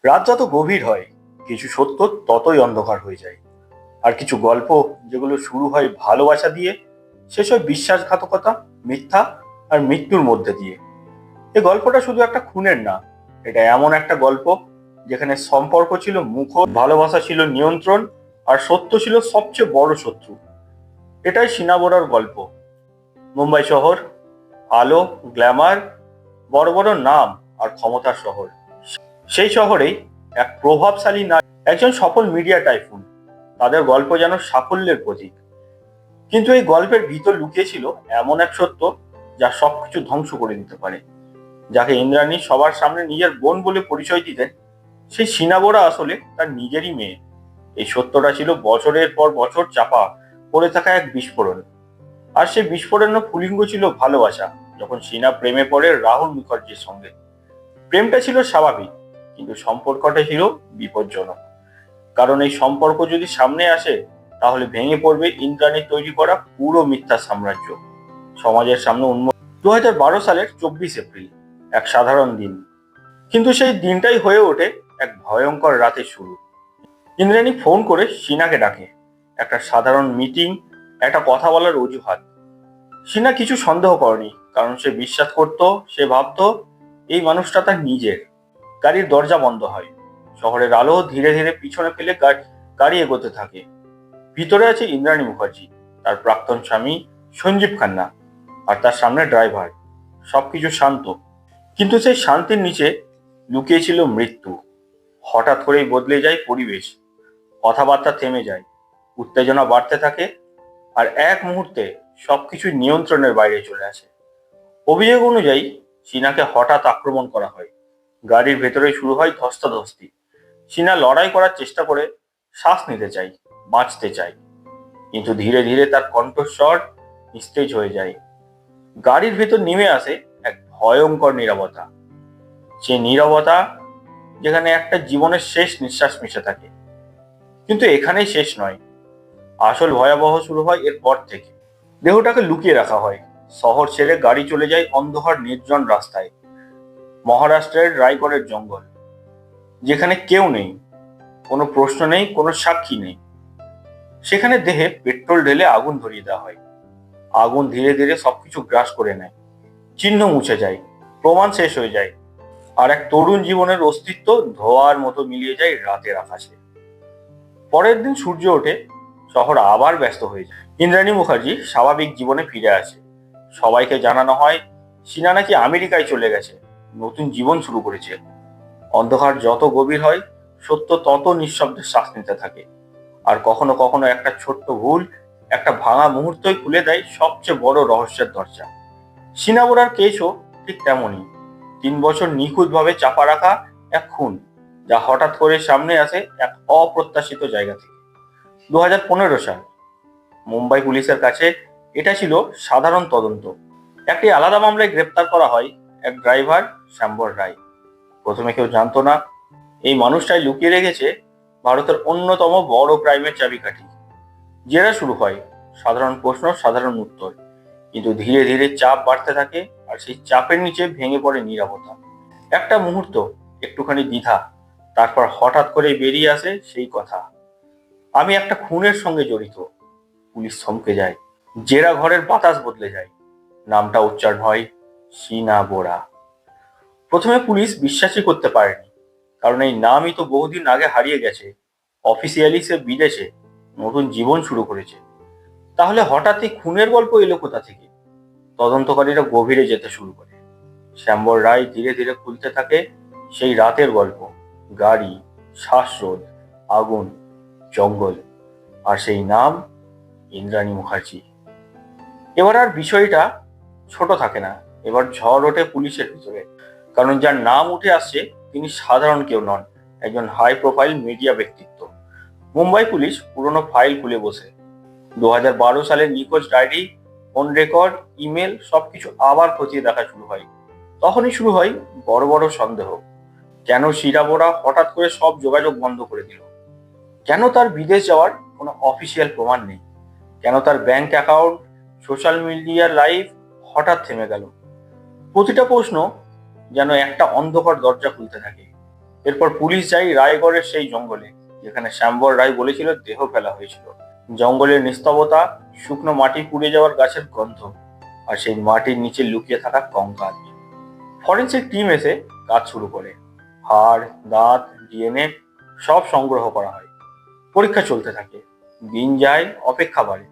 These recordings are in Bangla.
রাত যত গভীর হয় কিছু সত্য ততই অন্ধকার হয়ে যায়। আর কিছু গল্প যেগুলো শুরু হয় ভালোবাসা দিয়ে শেষ হয় বিশ্বাসঘাতকতা, মিথ্যা আর মৃত্যুর মধ্যে দিয়ে। এই গল্পটা শুধু একটা খুনের না, এটা এমন একটা গল্প যেখানে সম্পর্ক ছিল মুখোশ, ভালোবাসা ছিল নিয়ন্ত্রণ, আর সত্য ছিল সবচেয়ে বড় শত্রু। এটাই সিনাবোরার গল্প। মুম্বাই শহর, আলো, গ্ল্যামার, বড় বড় নাম আর ক্ষমতার শহর। সেই শহরেই এক প্রভাবশালী নারী, একজন সফল মিডিয়া টাইকুন। তাদের গল্প যেন সাফল্যের প্রতীক, কিন্তু এই গল্পের ভিতর লুকিয়ে ছিল এমন এক সত্য যা সবকিছু ধ্বংস করে দিতে পারে। যাকে ইন্দ্রাণী সবার সামনে নিজের বোন বলে পরিচয় দিতেন, সেই সিনাবোরা আসলে তার নিজেরই মেয়ে। এই সত্যটা ছিল বছরের পর বছর চাপা পড়ে থাকা এক বিস্ফোরণ। আর সেই বিস্ফোরণের স্ফুলিঙ্গ ছিল ভালোবাসা। যখন সিনা প্রেমে পড়ে রাহুল মুখার্জির সঙ্গে, প্রেমটা ছিল স্বাভাবিক, কিন্তু সম্পর্কটা ছিল বিপজ্জনক। কারণ এই সম্পর্ক যদি সামনে আসে, তাহলে ভেঙে পড়বে ইন্দ্রাণীর তৈরি করা পুরো মিথ্যা সাম্রাজ্য। সমাজের সামনে 2012 সালের 24 এপ্রিল, এক সাধারণ দিন, কিন্তু সেই দিনটাই হয়ে ওঠে এক ভয়ঙ্কর রাতের শুরু। ইন্দ্রাণী ফোন করে সিনাকে ডাকে। একটা সাধারণ মিটিং, একটা কথা বলার অজুহাত। সিনা কিছু সন্দেহ করেনি, কারণ সে বিশ্বাস করত, সে ভাবতো এই মানুষটা তার নিজের। গাড়ির দরজা বন্ধ হয়, শহরের আলো ধীরে ধীরে পিছনে ফেলে গাড়ি এগোতে থাকে। ভিতরে আছে ইন্দ্রাণী মুখার্জি, তার প্রাক্তন স্বামী সঞ্জীব খান্না, আর তার সামনে ড্রাইভার। সবকিছু শান্ত, কিন্তু সেই শান্তির নিচে লুকিয়ে ছিল মৃত্যু। হঠাৎ করেই বদলে যায় পরিবেশ, কথাবার্তা থেমে যায়, উত্তেজনা বাড়তে থাকে, আর এক মুহূর্তে সবকিছু নিয়ন্ত্রণের বাইরে চলে আসে। অভিযোগ অনুযায়ী সিনাকে হঠাৎ আক্রমণ করা হয়। গাড়ির ভেতরে শুরু হয় ধস্তাধস্তি। সিনা লড়াই করার চেষ্টা করে, শ্বাস নিতে চাই, বাঁচতে চাই, কিন্তু ধীরে ধীরে তার কণ্ঠস্বর নিস্তেজ হয়ে যায়। গাড়ির ভেতর নেমে আসে এক ভয়ঙ্কর নীরবতা। সে নীরবতা যেখানে একটা জীবনের শেষ নিঃশ্বাস মিশে থাকে। কিন্তু এখানেই শেষ নয়, আসল ভয়াবহ শুরু হয় এরপর থেকে। দেহটাকে লুকিয়ে রাখা হয়, শহর ছেড়ে গাড়ি চলে যায় অন্ধকার নির্জন রাস্তায়। মহারাষ্ট্রের রায়গড়ের জঙ্গল, যেখানে কেউ নেই, কোনো প্রশ্ন নেই, কোনো সাক্ষী নেই। সেখানে দেহে পেট্রোল ঢেলে আগুন ধরিয়ে দেওয়া হয়। আগুন ধীরে ধীরে সবকিছু গ্রাস করে নেয়, চিহ্ন মুছে যায়, প্রমাণ শেষ হয়ে যায়, আর এক তরুণ জীবনের অস্তিত্ব ধোঁয়ার মতো মিলিয়ে যায় রাতের আকাশে। পরের দিন সূর্য ওঠে, শহর আবার ব্যস্ত হয়ে যায়। ইন্দ্রাণী মুখার্জি স্বাভাবিক জীবনে ফিরে আসে। সবাইকে জানানো হয় সিনা নাকি আমেরিকায় চলে গেছে, নতুন জীবন শুরু করেছে। অন্ধকার যত গভীর হয়, সত্য তত নিঃশব্দে শ্বাস নিতে থাকে। আর কখনো কখনো একটা ছোট্ট ভুল, একটা ভাঙা মুহূর্তই খুলে দেয় সবচেয়ে বড় রহস্যের দরজা। সিনাবোরার কেসও ঠিক তেমনই। 3 বছর নিখুঁতভাবে চাপা রাখা এক খুন, যা হঠাৎ করে সামনে আসে এক অপ্রত্যাশিত জায়গা থেকে। 2015 সাল, মুম্বাই পুলিশের কাছে এটা ছিল সাধারণ তদন্ত। একটি আলাদা মামলায় গ্রেপ্তার করা হয় এক ড্রাইভার, শ্যাম্বর রায়। প্রথমে কেউ জানতো না এই মানুষটাই লুকিয়ে রেখেছে ভারতের অন্যতম বড় ক্রাইমের চাবিকাঠি। জেরা শুরু হয়, সাধারণ প্রশ্ন, সাধারণ উত্তর, কিন্তু ধীরে ধীরে চাপ বাড়তে থাকে, আর সেই চাপের নিচে ভেঙে পড়ে নীরবতা। একটা মুহূর্ত, একটুখানি দ্বিধা, তারপর হঠাৎ করে বেরিয়ে আসে সেই কথা, আমি একটা খুনের সঙ্গে জড়িত। পুলিশ থমকে যায়, জেরা ঘরের বাতাস বদলে যায়। নামটা উচ্চারণ হয় সিনা বোরা। প্রথমে পুলিশ বিশ্বাসই করতে পারেনি, কারণ এই নামই তো বহুদিন আগে হারিয়ে গেছে। অফিসিয়ালি সে বিদেশে নতুন জীবন শুরু করেছে। তাহলে হঠাৎ এই খুনের গল্প এলো কোথা থেকে? তদন্তকারীরা গভীরে যেতে শুরু করে। শ্যাম্বর রায় ধীরে ধীরে খুলতে থাকে সেই রাতের গল্প, গাড়ি, শ্বাসরোধ, আগুন, জঙ্গল, আর সেই নাম ইন্দ্রাণী মুখার্জি। এবার আর বিষয়টা ছোট থাকে না, এবার ঝড় ওঠে পুলিশের ভিতরে। কারণ যার নাম উঠে আসছে তিনি সাধারণ কেউ নন, একজন হাই প্রোফাইল মিডিয়া ব্যক্তিত্ব। মুম্বাই পুলিশ পুরনো ফাইল খুলে বসে। 2012 সালের নিখোঁজ ডায়েরি, ফোন রেকর্ড, ইমেল সবকিছু আবার খতিয়ে দেখা শুরু হয়। তখনই শুরু হয় বড় বড় সন্দেহ। কেন সিরাবোরা হঠাৎ করে সব যোগাযোগ বন্ধ করে দিল? কেন তার বিদেশ যাওয়ার কোনো অফিসিয়াল প্রমাণ নেই? কেন তার ব্যাংক অ্যাকাউন্ট, সোশ্যাল মিডিয়ার লাইভ হঠাৎ থেমে গেল? প্রতিটা প্রশ্ন যেন একটা অন্ধকার দরজা খুলতে থাকে। এরপর পুলিশ যায় রায়গড়ের সেই জঙ্গলে যেখানে শ্যামবর রায় বলেছিল দেহ ফেলা হয়েছিল। জঙ্গলের নিস্তবতা, শুকনো মাটি পুড়ে যাওয়ার গাছের গন্ধ, আর সেই মাটির নিচে লুকিয়ে থাকা কঙ্কাল। ফরেন্সিক টিম এসে কাজ শুরু করে। হাড়, দাঁত, ডিএনএ সব সংগ্রহ করা হয়। পরীক্ষা চলতে থাকে। দিন যায়, অপেক্ষা বাড়ে।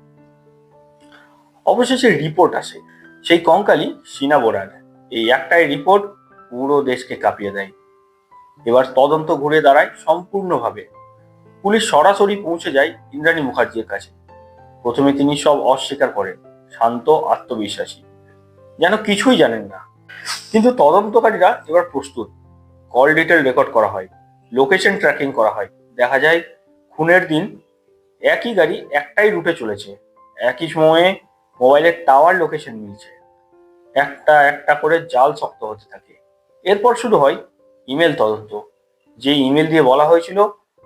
অবশেষে রিপোর্ট আসে। সেই কঙ্কালই শিনা বোরার। এই একটাই রিপোর্ট পুরো দেশকে কাঁপিয়ে দেয়। এবার তদন্ত ঘুরে দাঁড়ায় সম্পূর্ণভাবে। পুলিশ সরাসরি পৌঁছে যায় ইন্দ্রাণী মুখার্জির কাছে। প্রথমে তিনি সব অস্বীকার করেন, শান্ত, আত্মবিশ্বাসী, যেন কিছুই জানেন না। কিন্তু তদন্তকারীরা এবার প্রস্তুত। কল ডিটেল রেকর্ড করা হয়, লোকেশন ট্র্যাকিং করা হয়। দেখা যায় খুনের দিন একই গাড়ি একটাই রুটে চলেছে, একই সময়ে মোবাইলের টাওয়ার লোকেশন মিলছে। একটা একটা করে জাল শক্ত হতে থাকে। এরপর শুরু হয় ইমেল তদন্ত। যে ইমেল দিয়ে বলা হয়েছিল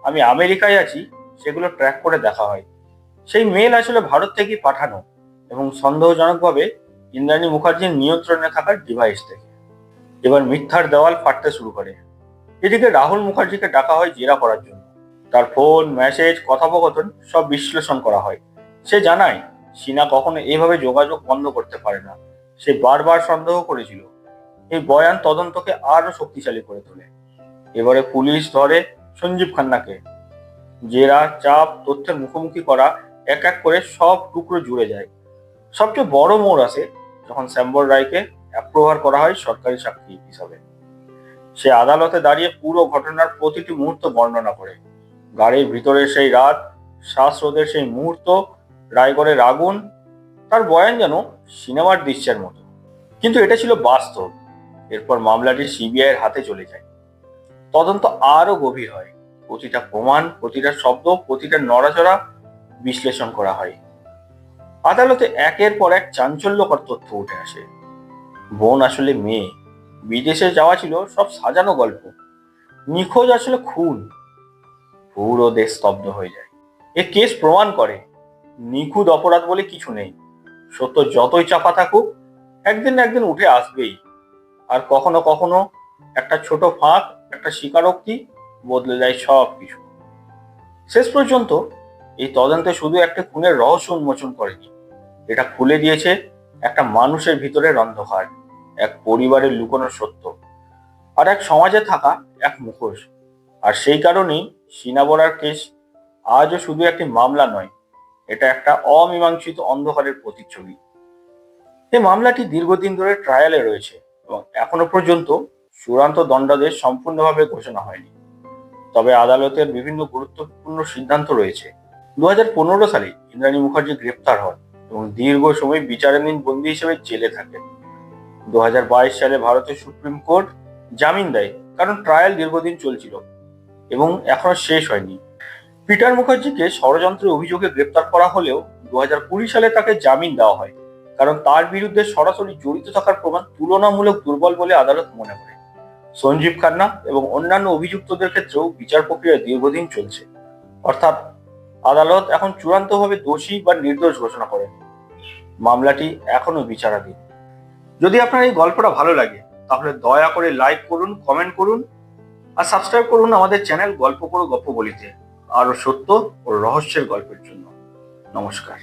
আমি আমেরিকায় আছি, সেগুলো ট্র্যাক করে দেখা হয়। সেই মেল আসলে ভারত থেকে পাঠানো এবং সন্দেহজনকভাবে ইন্দ্রাণী মুখার্জির নিয়ন্ত্রণে থাকার ডিভাইস থেকে। এবার মিথ্যার দেওয়াল ফাটতে শুরু করে। এদিকে রাহুল মুখার্জিকে ডাকা হয় জেরা করার জন্য। তার ফোন, মেসেজ, কথোপকথন সব বিশ্লেষণ করা হয়। সে জানায় সিনা কখনো এভাবে যোগাযোগ বন্ধ করতে পারে না। সে বারবার সন্দেহ করেছিল। এই বয়ান তদন্তকে আরো শক্তিশালী করে তোলে। এবারে পুলিশ ধরে সঞ্জীব খান্নাকে। জেরা, চাপ, তথ্যের মুখোমুখি করা, এক এক করে সব টুকরো জুড়ে যায়। সবচেয়ে বড় মোড় আসে যখন শ্যামবর রায়কে অ্যাপ্রুভার করা হয় সরকারি সাক্ষী হিসাবে। সে আদালতে দাঁড়িয়ে পুরো ঘটনার প্রতিটি মুহূর্ত বর্ণনা করে। গাড়ির ভিতরে সেই রাত, শ্বাসরোধের সেই মুহূর্ত, রায়গড়ের আগুন। তার বয়ান যেন সিনেমার দৃশ্যের মতো, কিন্তু এটা ছিল বাস্তব। এরপর মামলাটি সিবিআই এর হাতে চলে যায়। তদন্ত আরো গভীর হয়। প্রতিটা প্রমাণ, প্রতিটা শব্দ, প্রতিটা নড়াচড়া বিশ্লেষণ করা হয়। আদালতে একের পর এক চাঞ্চল্যকর তথ্য উঠে আসে। বোন আসলে মেয়ে, বিদেশে যাওয়া ছিল সব সাজানো গল্প, নিখোঁজ আসলে খুন। পুরো দেশ স্তব্ধ হয়ে যায়। এ কেস প্রমাণ করে নিখুঁত অপরাধ বলে কিছু নেই। সত্য যতই চাপা থাকুক, একদিন না একদিন উঠে আসবেই। আর কখনো কখনো একটা ছোট ফাঁক, একটা স্বীকারোক্তি বদলে যায় সব কিছু। শেষ পর্যন্ত এই তদন্তে শুধু একটা খুনের রহস্য উন্মোচন করেনি, এটা খুলে দিয়েছে একটা মানুষের ভিতরের অন্ধকার, এক পরিবারের লুকোনো সত্য, আর এক সমাজে থাকা এক মুখোশ। আর সেই কারণেই শিনা বোরার কেস আজও শুধু একটি মামলা নয়, এটা একটা অমীমাংসিত অন্ধকারের প্রতিচ্ছবি। এই মামলাটি দীর্ঘদিন ধরে ট্রায়ালে রয়েছে এবং এখনো পর্যন্ত চূড়ান্ত দণ্ডাদেশ সম্পূর্ণভাবে ঘোষণা হয়নি। তবে আদালতের বিভিন্ন গুরুত্বপূর্ণ সিদ্ধান্ত রয়েছে। 2015 সালে ইন্দ্রাণী মুখার্জি গ্রেপ্তার হন এবং দীর্ঘ সময় বিচারাধীন বন্দী হিসেবে জেলে থাকেন। 2022 সালে ভারতের সুপ্রিম কোর্ট জামিন দেয়, কারণ ট্রায়াল দীর্ঘদিন চলছিল এবং এখনো শেষ হয়নি। পিটার মুখার্জিকে ষড়যন্ত্রের অভিযোগে গ্রেপ্তার করা হলেও 2020 সালে তাকে জামিন দেওয়া হয়, কারণ তার বিরুদ্ধে সরাসরি জড়িত থাকার প্রমাণ তুলনামূলক দুর্বল বলে আদালত মনে করে। সঞ্জীব খান্না এবং অন্যান্য অভিযুক্তদের ক্ষেত্রেও বিচার প্রক্রিয়া দীর্ঘদিন চলছে। অর্থাৎ আদালত এখন চূড়ান্তভাবে দোষী বা নির্দোষ ঘোষণা করেন। মামলাটি এখনো বিচারাধীন। যদি আপনার এই গল্পটা ভালো লাগে তাহলে দয়া করে লাইক করুন, কমেন্ট করুন আর সাবস্ক্রাইব করুন আমাদের চ্যানেল গল্প করো গপ্প বলিতে, আরো সত্য ও রহস্যের গল্পের জন্য। নমস্কার।